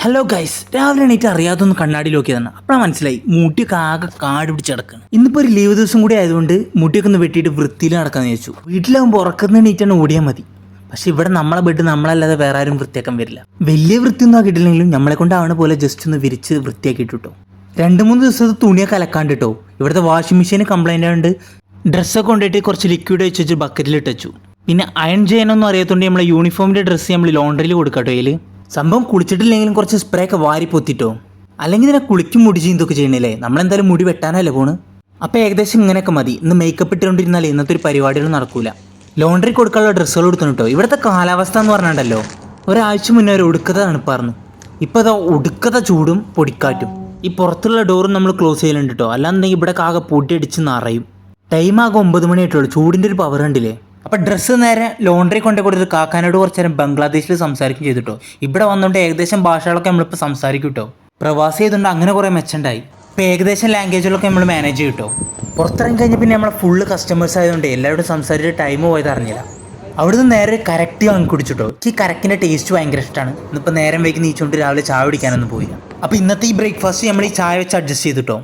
Hello guys, രാവിലെ എണീറ്റ് അറിയാതൊന്ന് കണ്ണാടി നോക്കിയതാണ്. അപ്പോഴാണ് മനസ്സിലായി മുടിയൊക്കെ ആകെ കാട് പിടിച്ച് കിടക്കണം. ഇന്നിപ്പോൾ ഒരു ലീവ് ദിവസം കൂടി ആയതുകൊണ്ട് മുടിയൊക്കെ ഒന്ന് വെട്ടിയിട്ട് വൃത്തിയിൽ നടക്കാമെന്ന് ചോദിച്ചു. വീട്ടിലാകുമ്പോൾ ഉറക്കുന്ന എണീറ്റാണ് ഓടിയാൽ മതി. പക്ഷെ ഇവിടെ നമ്മളെ ബെഡ് നമ്മളല്ലാതെ വേറെ ആരും വൃത്തിയാക്കാൻ വരില്ല. വലിയ വൃത്തിയൊന്നും ആക്കിയിട്ടില്ലെങ്കിലും നമ്മളെ കൊണ്ടാവണ പോലെ ജസ്റ്റ് ഒന്ന് വിരിച്ച് വൃത്തിയാക്കിയിട്ട് കിട്ടും. 2-3 ദിവസത്തെ തുണിയൊക്കെ അലക്കാണ്ട് കേട്ടോ. ഇവിടുത്തെ വാഷിംഗ് മെഷീൻ കംപ്ലൈൻ്റ് ആയതുകൊണ്ട് ഡ്രസ്സൊക്കെ കൊണ്ടിട്ട് കുറച്ച് ലിക്വിഡ് വെച്ച് ബക്കറ്റിൽ ഇട്ടു. പിന്നെ അയൺ ചെയ്യാനൊന്നും അറിയാത്തതുകൊണ്ട് നമ്മളെ യൂണിഫോമിൻ്റെ ഡ്രസ്സ് നമ്മൾ ലോണ്ടറിയിൽ കൊടുക്കാട്ടോ. അതിൽ സംഭവം കുളിച്ചിട്ടില്ലെങ്കിലും കുറച്ച് സ്പ്രേ ഒക്കെ വാരി പൊത്തിട്ടോ. അല്ലെങ്കിൽ ഇതിനെ കുളിക്കും മുടി ചെയ്യുന്നതൊക്കെ ചെയ്യണില്ലേ. നമ്മളെന്തായാലും മുടി വെട്ടാനല്ലേ പോണ്. അപ്പോൾ ഏകദേശം ഇങ്ങനെയൊക്കെ മതി. ഇന്ന് മേക്കപ്പ് ഇട്ടുകൊണ്ടിരുന്നാലേ ഇന്നത്തെ ഒരു പരിപാടികൾ നടക്കൂല. ലോണ്ടറി കൊടുക്കാനുള്ള ഡ്രസ്സുകൾ കൊടുത്തു കേട്ടോ. ഇവിടുത്തെ കാലാവസ്ഥ എന്ന് പറഞ്ഞിട്ടുണ്ടല്ലോ, ഒരാഴ്ച മുന്നേ ഒരു ഒടുക്കത തണുപ്പായിരുന്നു. ഇപ്പോൾ അതാ ഒടുക്കത ചൂടും പൊടിക്കാറ്റും. ഈ പുറത്തുള്ള ഡോറും നമ്മൾ ക്ലോസ് ചെയ്യലുണ്ട് കേട്ടോ. അല്ലാന്നുണ്ടെങ്കിൽ ഇവിടെ ആകെ പൊടി അടിച്ച് നിറയും. ടൈം ആകെ 9 മണി ആയിട്ടുള്ളൂ. ചൂടിൻ്റെ ഒരു പവർ ഉണ്ടില്ലേ. അപ്പോൾ ഡ്രസ്സ് നേരെ ലോണ്ടറി കൊണ്ടു കൊടുത്ത് കാക്കാനോട് കുറച്ച് നേരം ബംഗ്ലാദേശിൽ സംസാരിക്കും ചെയ്തിട്ടോ. ഇവിടെ വന്നുകൊണ്ട് ഏകദേശം ഭാഷകളൊക്കെ നമ്മളിപ്പോൾ സംസാരിക്കും കേട്ടോ. പ്രവാസി ചെയ്തുകൊണ്ട് അങ്ങനെ കുറേ മെച്ചമുണ്ടായി. ഇപ്പോൾ ഏകദേശം ലാംഗ്വേജുകളൊക്കെ നമ്മൾ മാനേജ് ചെയ്യും കേട്ടോ. പുറത്തിറങ്ങി കഴിഞ്ഞാൽ പിന്നെ നമ്മളെ ഫുള്ള് കസ്റ്റമേഴ്സ് ആയതുകൊണ്ട് എല്ലാവരോടും സംസാരിച്ച് ടൈം പോയത് അറിഞ്ഞില്ല. അവിടുന്ന് നേരെ കറക്റ്റ് വാങ്ങി കുടിച്ചിട്ടോ. ഈ കറക്റ്റിൻ്റെ ടേസ്റ്റ് ഭയങ്കര ഇഷ്ടമാണ്. ഇന്നിപ്പോൾ നേരം വൈകി നീച്ചുകൊണ്ട് രാവിലെ ചായ കുടിക്കാനൊന്നും പോയില്ല. അപ്പോൾ ഇന്നത്തെ ഈ ബ്രേക്ക്ഫാസ്റ്റ് നമ്മൾ ഈ ചായ വെച്ച് അഡ്ജസ്റ്റ് ചെയ്തിട്ടോ.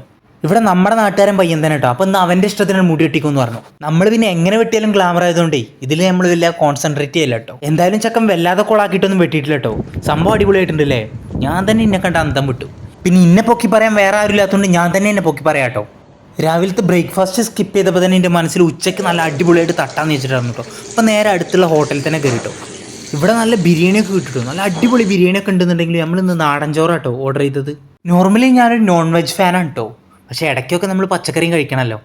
ഇവിടെ നമ്മുടെ നാട്ടുകാരൻ പയ്യൻ തന്നെ കേട്ടോ. അപ്പോൾ ഇന്ന് അവൻ്റെ ഇഷ്ടത്തിന് മുടി വെട്ടിക്കുമെന്ന് പറഞ്ഞു. നമ്മൾ പിന്നെ എങ്ങനെ വെട്ടിയാലും ഗ്ലാമർ ആയതുകൊണ്ടേ ഇതിൽ നമ്മൾ വലിയ കോൺസെൻട്രേറ്റ് ചെയ്യില്ല കേട്ടോ. എന്തായാലും ചക്കൻ വല്ലാതെ കൊളാക്കിയിട്ടൊന്നും വെട്ടിയിട്ടില്ല കേട്ടോ. സംഭവം അടിപൊളിയായിട്ടുണ്ടല്ലേ. ഞാൻ തന്നെ ഇന്നെ കണ്ട അന്തം വിട്ടു. പിന്നെ ഇന്നെ പൊക്കി പറയാൻ വേറെ ആരും ഇല്ലാത്തതുകൊണ്ട് ഞാൻ തന്നെ എന്നെ പൊക്കി പറയാം കേട്ടോ. രാവിലത്തെ ബ്രേക്ക്ഫാസ്റ്റ് സ്കിപ്പ് ചെയ്തപ്പോൾ തന്നെ എൻ്റെ മനസ്സിൽ ഉച്ചയ്ക്ക് നല്ല അടിപൊളിയായിട്ട് തട്ടാന്ന് വെച്ചിട്ടായിരുന്നു കേട്ടോ. അപ്പോൾ നേരെ അടുത്തുള്ള ഹോട്ടലിൽ തന്നെ കയറി കേട്ടോ. ഇവിടെ നല്ല ബിരിയാണിയൊക്കെ കിട്ടും. നല്ല അടിപൊളി ബിരിയാണിയൊക്കെ ഉണ്ടെന്നുണ്ടെങ്കിൽ നമ്മളിന്ന് നാടൻ ചോറാട്ടോ ഓർഡർ ചെയ്തത്. നോർമലി ഞാനൊരു നോൺ വെജ് ഫാനാണ് കേട്ടോ. പക്ഷേ ഇടയ്ക്കൊക്കെ നമ്മൾ പച്ചക്കറിയും കഴിക്കണമല്ലോ.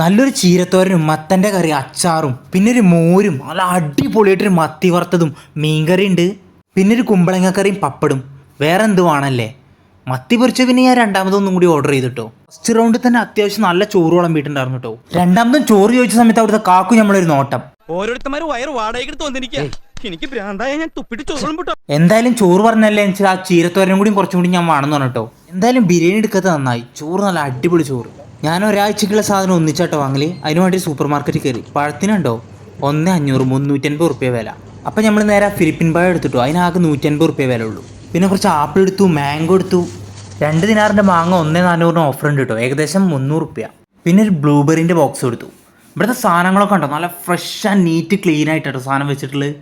നല്ലൊരു ചീരത്തോരനും മത്തൻ്റെ കറി അച്ചാറും പിന്നെ ഒരു മോരും നല്ല അടിപൊളിയായിട്ടൊരു മത്തി വറുത്തതും മീൻകറി ഉണ്ട്. പിന്നെ ഒരു കുമ്പളങ്ങക്കറിയും പപ്പടും. വേറെ എന്ത് വേണമല്ലേ. മത്തി പൊരിച്ച പിന്നെ ഞാൻ രണ്ടാമതൊന്നും കൂടി ഓർഡർ ചെയ്തിട്ടോ. ഫസ്റ്റ് റൗണ്ടിൽ തന്നെ അത്യാവശ്യം നല്ല ചോറ് വിളമ്പിയിട്ടുണ്ടായിരുന്നു കേട്ടോ. രണ്ടാമതും ചോറ് ചോദിച്ച സമയത്ത് അവിടുത്തെ കാക്കു നമ്മളൊരു നോട്ടം. എന്തായാലും ചോറ് പറഞ്ഞല്ലേ വെച്ചാൽ ആ ചീരത്തോരനും കൂടി കുറച്ചും കൂടി ഞാൻ വേണമെന്ന് പറഞ്ഞു കേട്ടോ. എന്തായാലും ബിരിയാണി എടുക്കാത്ത നന്നായി. ചോറ് നല്ല അടിപൊളി ചോറ്. ഞാൻ ഒരാഴ്ചക്കുള്ള സാധനം ഒന്നിച്ചാട്ടോ വാങ്ങല്. അതിന് വേണ്ടി സൂപ്പർ മാർക്കറ്റിൽ കയറി. പഴത്തിനുണ്ടോ 1,500 350 റുപ്യ വില. അപ്പം നമ്മൾ നേരെ ഫിലിപ്പിൻ പഴം എടുത്തിട്ടോ. അതിനാകെ 150 റുപ്യ വില ഉള്ളൂ. പിന്നെ കുറച്ച് ആപ്പിൾ എടുത്തു, മാംഗോ എടുത്തു. 2 ദിനാറിൻ്റെ മാങ്ങ 1,400 ഓഫർ ഉണ്ട് കേട്ടോ. ഏകദേശം 300 റുപ്യ. പിന്നെ ഒരു ബ്ലൂബെറിൻ്റെ ബോക്സ് എടുത്തു. ഇവിടുത്തെ സാധനങ്ങളൊക്കെ ഉണ്ടോ നല്ല ഫ്രഷ് ആൻഡ് നീറ്റ് ക്ലീൻ ആയിട്ടോ സാധനം വെച്ചിട്ടുള്ളത്.